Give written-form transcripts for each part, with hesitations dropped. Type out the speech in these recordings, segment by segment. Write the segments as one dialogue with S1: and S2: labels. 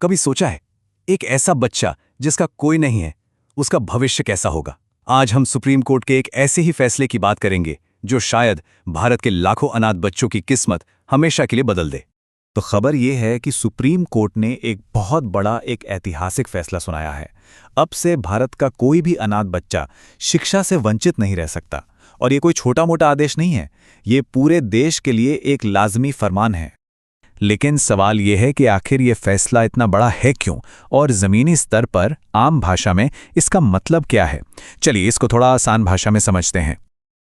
S1: कभी सोचा है, एक ऐसा बच्चा जिसका कोई नहीं है, उसका भविष्य कैसा होगा? आज हम सुप्रीम कोर्ट के एक ऐसे ही फैसले की बात करेंगे जो शायद भारत के लाखों अनाथ बच्चों की किस्मत हमेशा के लिए बदल दे।
S2: तो खबर यह है कि सुप्रीम कोर्ट ने एक बहुत बड़ा एक ऐतिहासिक फैसला सुनाया है। अब से भारत का कोई भी अनाथ बच्चा शिक्षा से वंचित नहीं रह सकता। और ये कोई छोटा मोटा आदेश नहीं है, ये पूरे देश के लिए एक लाजमी फरमान है। लेकिन सवाल ये है कि आखिर ये फैसला इतना बड़ा है क्यों, और ज़मीनी स्तर पर आम भाषा में इसका मतलब क्या है? चलिए इसको थोड़ा आसान भाषा में समझते हैं।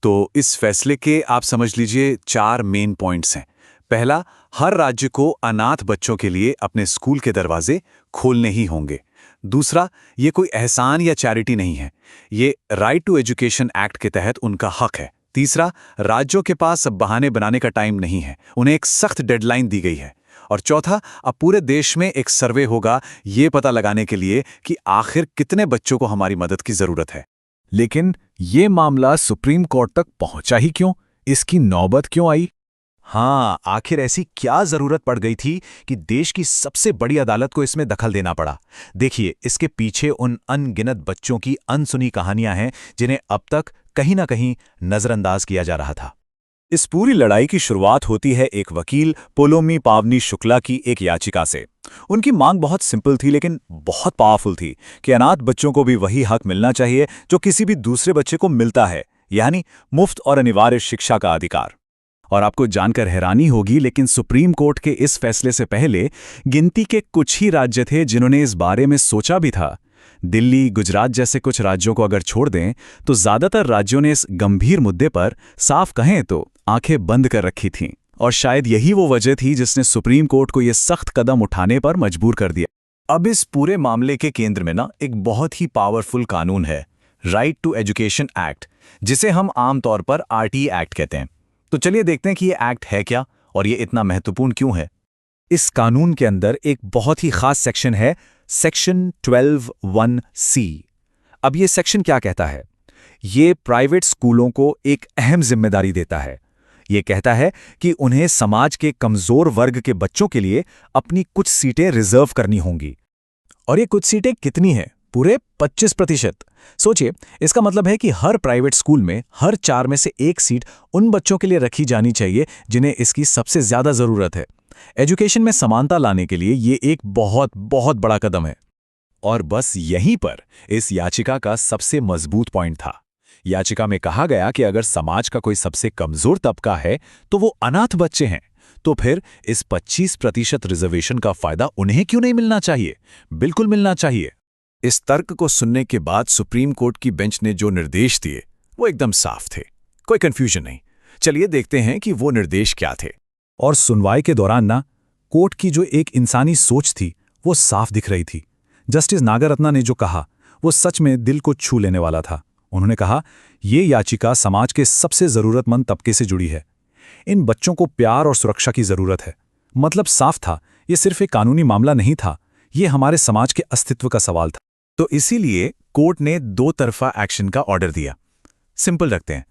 S1: तो इस फैसले के आप समझ लीजिए 4 मेन पॉइंट्स हैं। पहला, हर राज्य को अनाथ बच्चों के लिए अपने स्कूल के दरवाजे खोलने ही होंगे। दूसरा, ये कोई एहसान या चैरिटी नहीं है, ये राइट टू एजुकेशन एक्ट के तहत उनका हक है। तीसरा, राज्यों के पास अब बहाने बनाने का टाइम नहीं है, उन्हें एक सख्त डेडलाइन दी गई है। और चौथा, अब पूरे देश में एक सर्वे होगा ये पता लगाने के लिए कि आखिर कितने बच्चों को हमारी मदद की जरूरत है।
S2: लेकिन ये मामला सुप्रीम कोर्ट तक पहुंचा ही क्यों? इसकी नौबत क्यों आई?
S1: हाँ, आखिर ऐसी क्या जरूरत पड़ गई थी कि देश की सबसे बड़ी अदालत को इसमें दखल देना पड़ा? देखिए, इसके पीछे उन अनगिनत बच्चों की अनसुनी कहानियां हैं जिन्हें अब तक कहीं ना कहीं नजरअंदाज किया जा रहा था। इस पूरी लड़ाई की शुरुआत होती है एक वकील पोलोमी पावनी शुक्ला की एक याचिका से। उनकी मांग बहुत सिंपल थी लेकिन बहुत पावरफुल थी कि अनाथ बच्चों को भी वही हक मिलना चाहिए जो किसी भी दूसरे बच्चे को मिलता है, यानी मुफ्त और अनिवार्य शिक्षा का अधिकार। और आपको जानकर हैरानी होगी, लेकिन सुप्रीम कोर्ट के इस फैसले से पहले गिनती के कुछ ही राज्य थे जिन्होंने इस बारे में सोचा भी था। दिल्ली, गुजरात जैसे कुछ राज्यों को अगर छोड़ दें तो ज्यादातर राज्यों ने इस गंभीर मुद्दे पर साफ कहें तो आंखें बंद कर रखी थीं। और शायद यही वो वजह थी जिसने सुप्रीम कोर्ट को यह सख्त कदम उठाने पर मजबूर कर दिया। अब इस पूरे मामले के केंद्र में एक बहुत ही पावरफुल कानून है, राइट टू एजुकेशन एक्ट, जिसे हम आमतौर पर RT एक्ट कहते हैं। तो चलिए देखते हैं कि ये एक्ट है क्या और ये इतना महत्वपूर्ण क्यों है। इस कानून के अंदर एक बहुत ही खास सेक्शन है, सेक्शन 12(1)(c। अब ये सेक्शन क्या कहता है? ये प्राइवेट स्कूलों को एक अहम जिम्मेदारी देता है। ये कहता है कि उन्हें समाज के कमजोर वर्ग के बच्चों के लिए अपनी कुछ सीटें रिजर्व करनी होंगी। और ये कुछ सीटें कितनी हैं? पूरे 25%। सोचिए, इसका मतलब है कि हर प्राइवेट स्कूल में हर 4 में से 1 सीट उन बच्चों के लिए रखी जानी चाहिए जिन्हें इसकी सबसे ज्यादा जरूरत है। एजुकेशन में समानता लाने के लिए ये एक बहुत बहुत बड़ा कदम है। और बस यहीं पर इस याचिका का सबसे मजबूत पॉइंट था। याचिका में कहा गया कि अगर समाज का कोई सबसे कमजोर तबका है तो वो अनाथ बच्चे हैं, तो फिर इस 25% रिजर्वेशन का फायदा उन्हें क्यों नहीं मिलना चाहिए? बिल्कुल मिलना चाहिए। इस तर्क को सुनने के बाद सुप्रीम कोर्ट की बेंच ने जो निर्देश दिए वो एकदम साफ थे, कोई कंफ्यूजन नहीं। चलिए देखते हैं कि वो निर्देश क्या थे। और सुनवाई के दौरान कोर्ट की जो एक इंसानी सोच थी वो साफ दिख रही थी। जस्टिस नागरत्ना ने जो कहा वो सच में दिल को छू लेने वाला था। उन्होंने कहा, ये याचिका समाज के सबसे जरूरतमंद तबके से जुड़ी है। इन बच्चों को प्यार और सुरक्षा की जरूरत है। मतलब साफ था, ये सिर्फ एक कानूनी मामला नहीं था, ये हमारे समाज के अस्तित्व का सवाल था। तो इसीलिए कोर्ट ने 2 तरफा एक्शन का ऑर्डर दिया। सिंपल रखते हैं।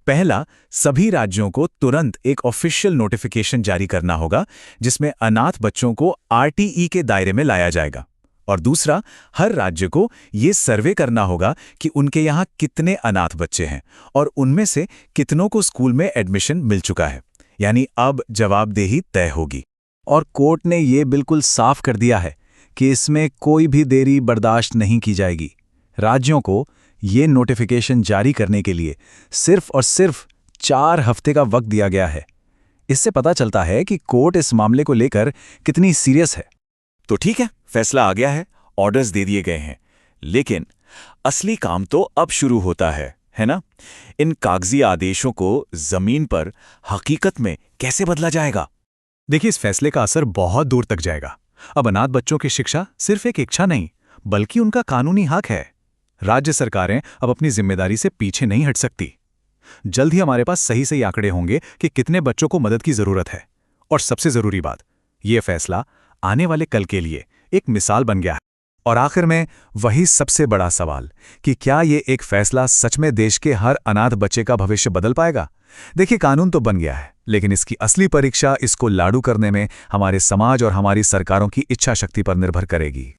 S1: पहला, सभी राज्यों को तुरंत एक ऑफिशियल नोटिफिकेशन जारी करना होगा जिसमें अनाथ बच्चों को RTE के दायरे में लाया जाएगा। और दूसरा, हर राज्य को यह सर्वे करना होगा कि उनके यहाँ कितने अनाथ बच्चे हैं और उनमें से कितनों को स्कूल में एडमिशन मिल चुका है। यानी अब जवाबदेही तय होगी। और कोर्ट ने यह बिल्कुल साफ कर दिया है कि इसमें कोई भी देरी बर्दाश्त नहीं की जाएगी। राज्यों को ये नोटिफिकेशन जारी करने के लिए सिर्फ और सिर्फ 4 हफ्ते का वक्त दिया गया है। इससे पता चलता है कि कोर्ट इस मामले को लेकर कितनी सीरियस है। तो ठीक है, फैसला आ गया है, ऑर्डर्स दे दिए गए हैं, लेकिन असली काम तो अब शुरू होता है ना? इन कागजी आदेशों को जमीन पर हकीकत में कैसे बदला जाएगा?
S2: देखिए, इस फैसले का असर बहुत दूर तक जाएगा। अब अनाथ बच्चों की शिक्षा सिर्फ एक इच्छा नहीं, बल्कि उनका कानूनी हक है। राज्य सरकारें अब अपनी जिम्मेदारी से पीछे नहीं हट सकती। जल्द ही हमारे पास सही आंकड़े होंगे कि कितने बच्चों को मदद की जरूरत है। और सबसे जरूरी बात, यह फैसला आने वाले कल के लिए एक मिसाल बन गया है। और आखिर में वही सबसे बड़ा सवाल कि क्या ये एक फैसला सच में देश के हर अनाथ बच्चे का भविष्य बदल पाएगा? देखिए, कानून तो बन गया है, लेकिन इसकी असली परीक्षा इसको लागू करने में हमारे समाज और हमारी सरकारों की इच्छा शक्ति पर निर्भर करेगी।